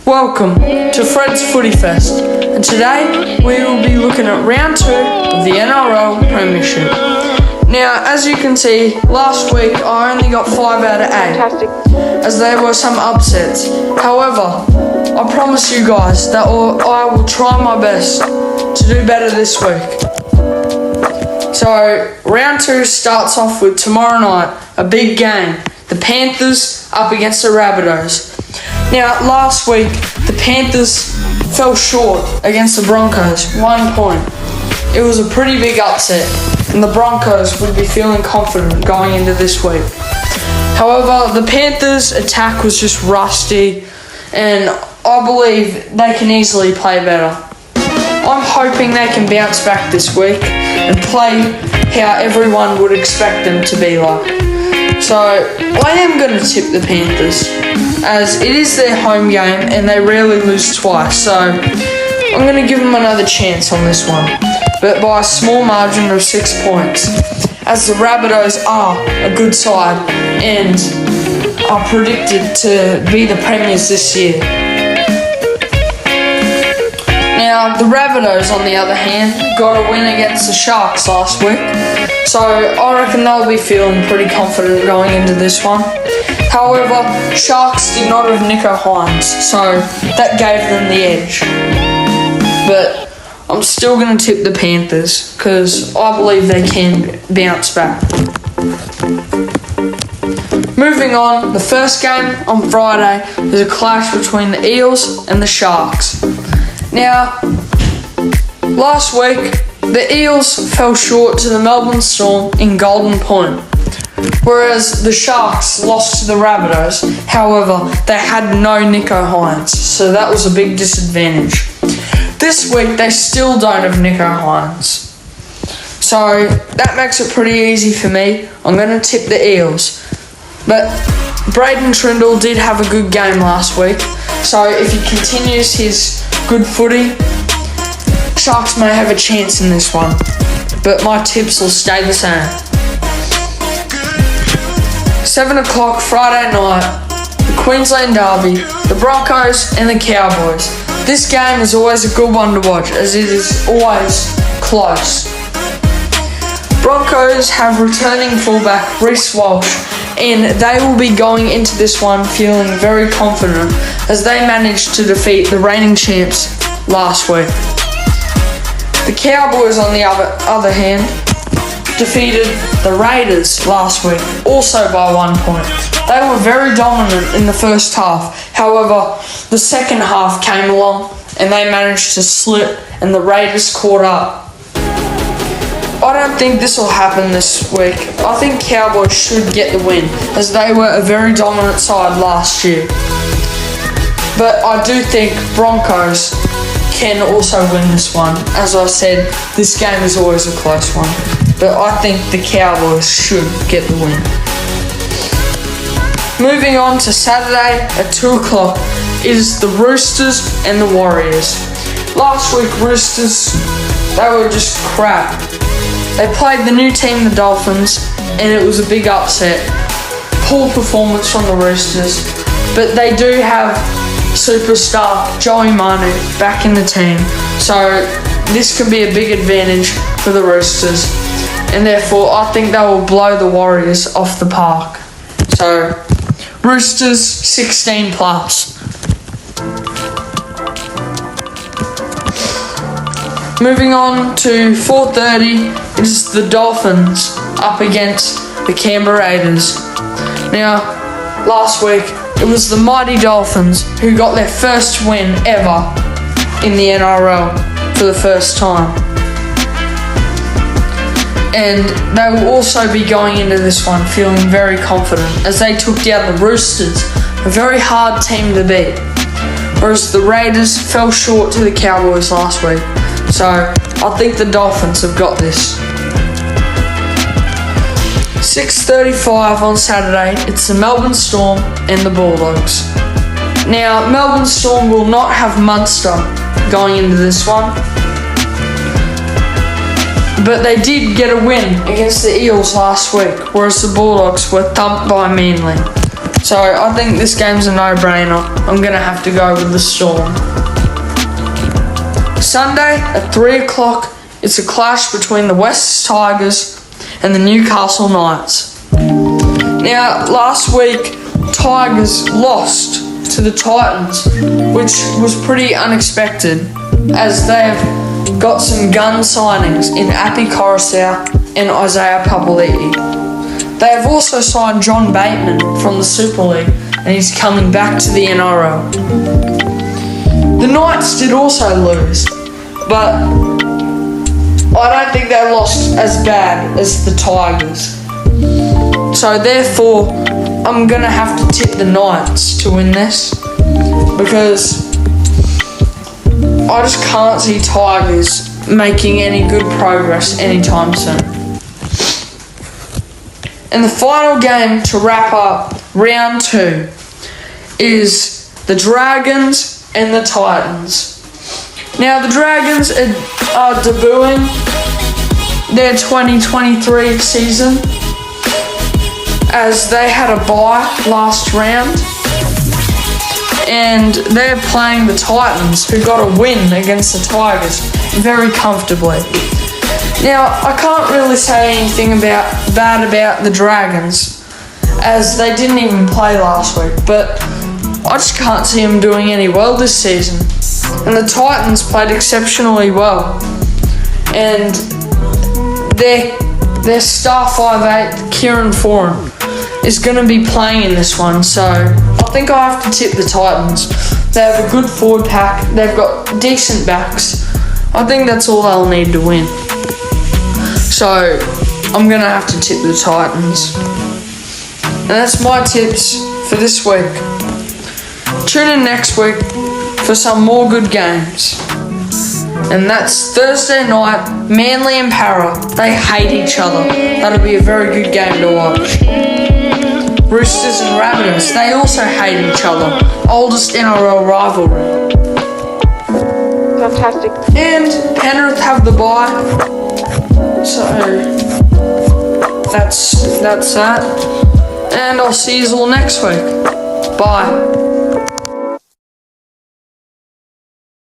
Welcome to Fred's Footy Fest, and today we will be looking at round 2 of the NRL Premiership. Now, as you can see, last week I only got 5 out of 8, as there were some upsets. However, I promise you guys that I will try my best to do better this week. So, round 2 starts off with tomorrow night, a big game. The Panthers up against the Rabbitohs. Now, last week, the Panthers fell short against the Broncos, 1 point. It was a pretty big upset, and the Broncos would be feeling confident going into this week. However, the Panthers' attack was just rusty, and I believe they can easily play better. I'm hoping they can bounce back this week and play how everyone would expect them to be like. So, I am going to tip the Panthers, as it is their home game and they rarely lose twice, so I'm going to give them another chance on this one, but by a small margin of 6 points, as the Rabbitohs are a good side and are predicted to be the premiers this year. Now, the Rabbitohs, on the other hand, got a win against the Sharks last week, so I reckon they'll be feeling pretty confident going into this one. However, Sharks did not have Nico Hines, so that gave them the edge. But I'm still going to tip the Panthers, because I believe they can bounce back. Moving on, the first game on Friday is a clash between the Eels and the Sharks. Now, last week, the Eels fell short to the Melbourne Storm in Golden Point, whereas the Sharks lost to the Rabbitohs. However, they had no Nico Hines, so that was a big disadvantage. This week, they still don't have Nico Hines, so that makes it pretty easy for me. I'm going to tip the Eels. But Braden Trindle did have a good game last week, so if he continues his good footy, Sharks may have a chance in this one, but my tips will stay the same. 7 o'clock Friday night, the Queensland Derby, the Broncos and the Cowboys. This game is always a good one to watch, as it is always close. Broncos have returning fullback Reece Walsh, and they will be going into this one feeling very confident, as they managed to defeat the reigning champs last week. The Cowboys, on the other hand, defeated the Raiders last week, also by 1 point. They were very dominant in the first half. However, the second half came along and they managed to slip and the Raiders caught up. I don't think this will happen this week. I think Cowboys should get the win, as they were a very dominant side last year. But I do think Broncos can also win this one. As I said, this game is always a close one. But I think the Cowboys should get the win. Moving on to Saturday at 2 o'clock is the Roosters and the Warriors. Last week, Roosters, they were just crap. They played the new team, the Dolphins, and it was a big upset. Poor performance from the Roosters, but they do have superstar Joey Manu back in the team, so this could be a big advantage for the Roosters, and therefore I think they will blow the Warriors off the park. So, Roosters 16 plus. Moving on to 4:30 is the Dolphins up against the Canberra Raiders. Now, last week it was the mighty Dolphins who got their first win ever in the NRL for the first time. And they will also be going into this one feeling very confident, as they took down the Roosters, a very hard team to beat. Whereas the Raiders fell short to the Cowboys last week. So, I think the Dolphins have got this. 6:35 on Saturday, it's the Melbourne Storm and the Bulldogs. Now, Melbourne Storm will not have Munster going into this one. But they did get a win against the Eels last week, whereas the Bulldogs were thumped by Manly. So I think this game's a no-brainer. I'm going to have to go with the Storm. Sunday at 3 o'clock, it's a clash between the West Tigers and the Newcastle Knights. Now, last week, Tigers lost to the Titans, which was pretty unexpected, as they've got some gun signings in Appy Coruscant and Isaiah Papali'i. They have also signed John Bateman from the Super League, and he's coming back to the NRL. The Knights did also lose, but I don't think they lost as bad as the Tigers. So therefore, I'm going to have to tip the Knights to win this, because I just can't see Tigers making any good progress anytime soon. And the final game to wrap up round 2 is the Dragons and the Titans. Now, the Dragons are debuting their 2023 season, as they had a bye last round, and they're playing the Titans, who got a win against the Tigers very comfortably. Now, I can't really say anything bad about the Dragons, as they didn't even play last week, but I just can't see them doing any well this season. And the Titans played exceptionally well, and their star 5'8", Kieran Foran, is going to be playing in this one, so I think I have to tip the Titans. They have a good forward pack, they've got decent backs. I think that's all they'll need to win. So I'm going to have to tip the Titans. And that's my tips for this week. Tune in next week for some more good games. And that's Thursday night, Manly and Para. They hate each other. That'll be a very good game to watch. Roosters and Rabbitohs, they also hate each other. Oldest NRL rivalry. Fantastic. And Penrith have the bye. So that's that. And I'll see you all next week. Bye.